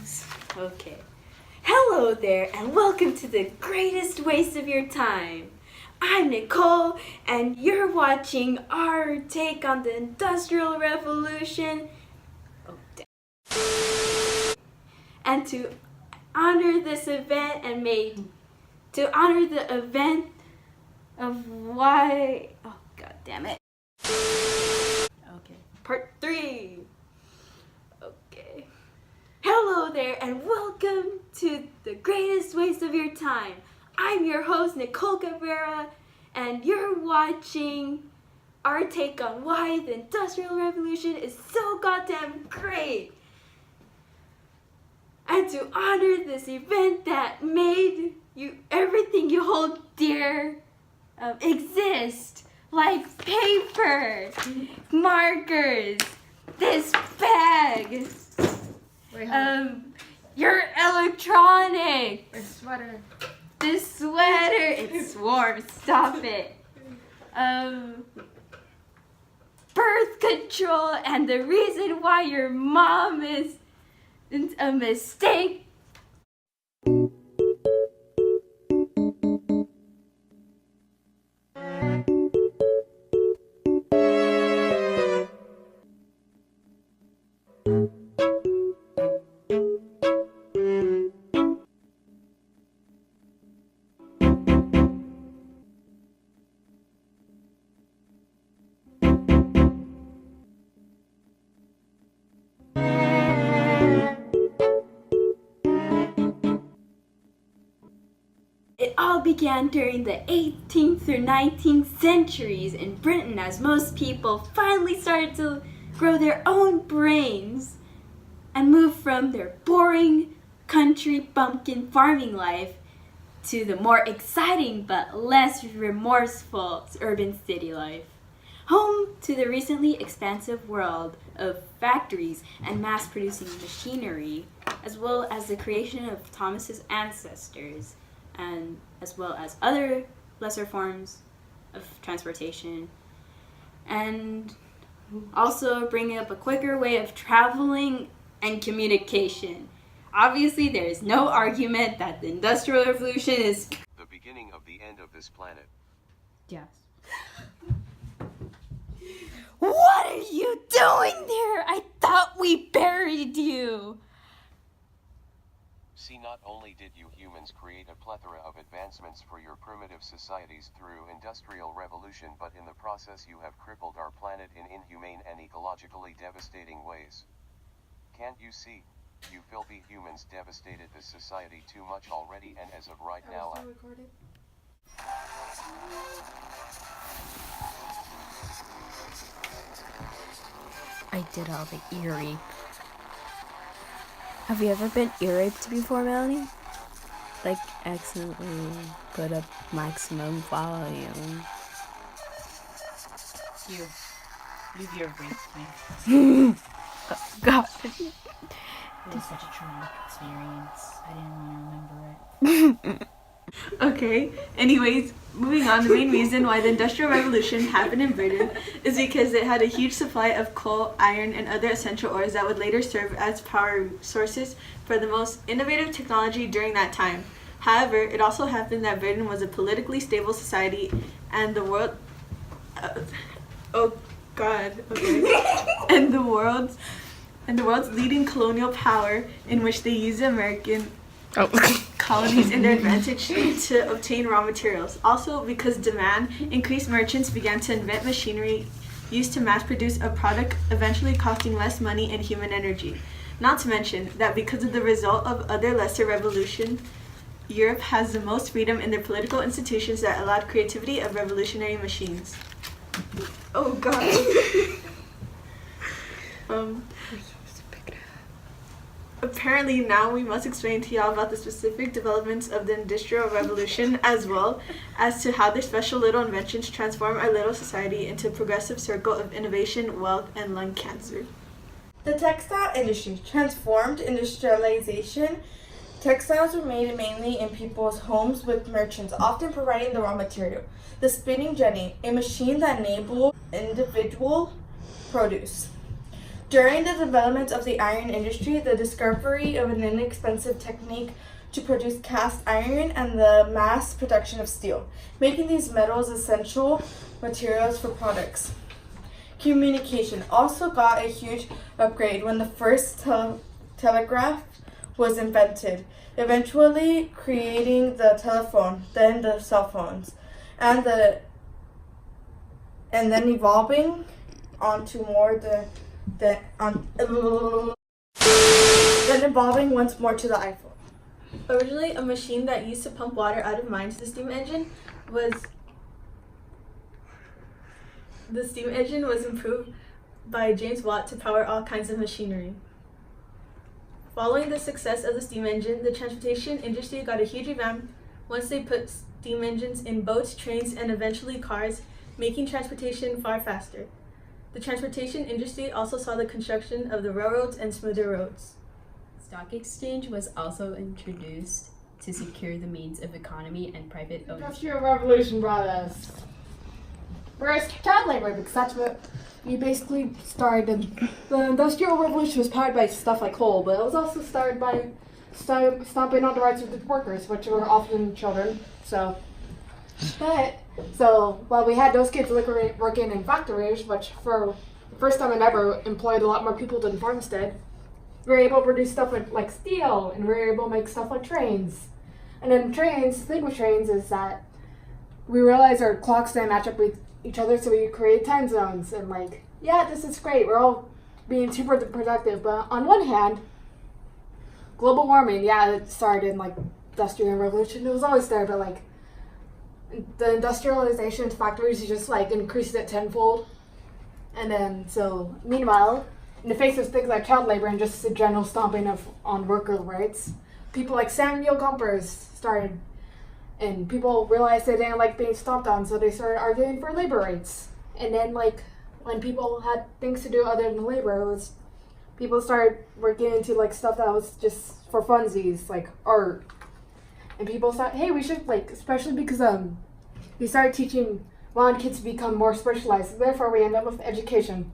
goes. Okay. Hello there, and welcome to the greatest waste of your time. I'm Nicole, and you're watching our take on the Industrial Revolution. Oh, damn. And to honor this event to honor the event of why, oh god damn it. Okay, part 3. Okay. Hello there, and welcome to the greatest waste of your time. I'm your host, Nicole Cabrera, and you're watching our take on why the Industrial Revolution is so goddamn great. And to honor this event that made everything you hold dear exist, like paper, markers, this bag, your electronics, this sweater, it's warm, stop it, birth control, and the reason why your mom is a mistake. It all began during the 18th through 19th centuries in Britain, as most people finally started to grow their own brains and move from their boring country bumpkin farming life to the more exciting but less remorseful urban city life. Home to the recently expansive world of factories and mass-producing machinery, as well as the creation of Thomas's ancestors, and as well as other lesser forms of transportation, and also bringing up a quicker way of traveling and communication. Obviously, there is no argument that the Industrial Revolution is the beginning of the end of this planet. Yes. What are you doing there? I thought we buried you. See, not only did you humans create a plethora of advancements for your primitive societies through Industrial Revolution, but in the process you have crippled our planet in inhumane and ecologically devastating ways. Can't you see? You filthy humans devastated this society too much already, and as of right now I did all the EARAPE. Have you ever been EARAPed before, Melanie? Like, accidentally put up maximum volume. You've raped me. Oh, God. It was such a traumatic experience. I didn't want to remember it. Okay, anyways, moving on, the main reason why the Industrial Revolution happened in Britain is because it had a huge supply of coal, iron, and other essential ores that would later serve as power sources for the most innovative technology during that time. However, it also happened that Britain was a politically stable society and the world... and the world's leading colonial power, in which they used American colonies in their advantage to obtain raw materials. Also, because demand increased, merchants began to invent machinery used to mass produce a product, eventually costing less money and human energy. Not to mention that because of the result of other lesser revolutions, Europe has the most freedom in their political institutions that allowed creativity of revolutionary machines. Oh god. Apparently now we must explain to y'all about the specific developments of the Industrial Revolution, as well as to how their special little inventions transform our little society into a progressive circle of innovation, wealth, and lung cancer. The textile industry transformed industrialization. Textiles were made mainly in people's homes, with merchants often providing the raw material. The spinning jenny, a machine that enabled individual produce. During the development of the iron industry, the discovery of an inexpensive technique to produce cast iron and the mass production of steel, making these metals essential materials for products. Communication also got a huge upgrade when the first telegraph was invented, eventually creating the telephone, then the cell phones, and then evolving onto more then evolving once more to the iPhone. Originally, a machine that used to pump water out of mines, the steam engine was improved by James Watt to power all kinds of machinery. Following the success of the steam engine, the transportation industry got a huge revamp once they put steam engines in boats, trains, and eventually cars, making transportation far faster. The transportation industry also saw the construction of the railroads and smoother roads. Stock exchange was also introduced to secure the means of economy and private ownership. Industrial Revolution brought us first child labor, because that's what we basically started. The Industrial Revolution was powered by stuff like coal, but it was also started by stomping on the rights of the workers, which were often children. So while we had those kids working in factories, which for the first time ever employed a lot more people than farmstead, we were able to produce stuff like steel, and we were able to make stuff like trains. And then trains, the thing with trains is that we realized our clocks didn't match up with each other, so we created time zones. And this is great, we're all being super productive. But on one hand, global warming, it started in Industrial Revolution. It was always there, but the industrialization of factories just increased it tenfold. And then meanwhile, in the face of things like child labor and just the general stomping on worker rights, people like Samuel Gompers started, and people realized they didn't like being stomped on, so they started arguing for labor rights. And then when people had things to do other than labor, people started working into stuff that was just for funsies, like art. And people thought, hey, we should especially because we started teaching wanted kids to become more specialized. Therefore, we end up with education.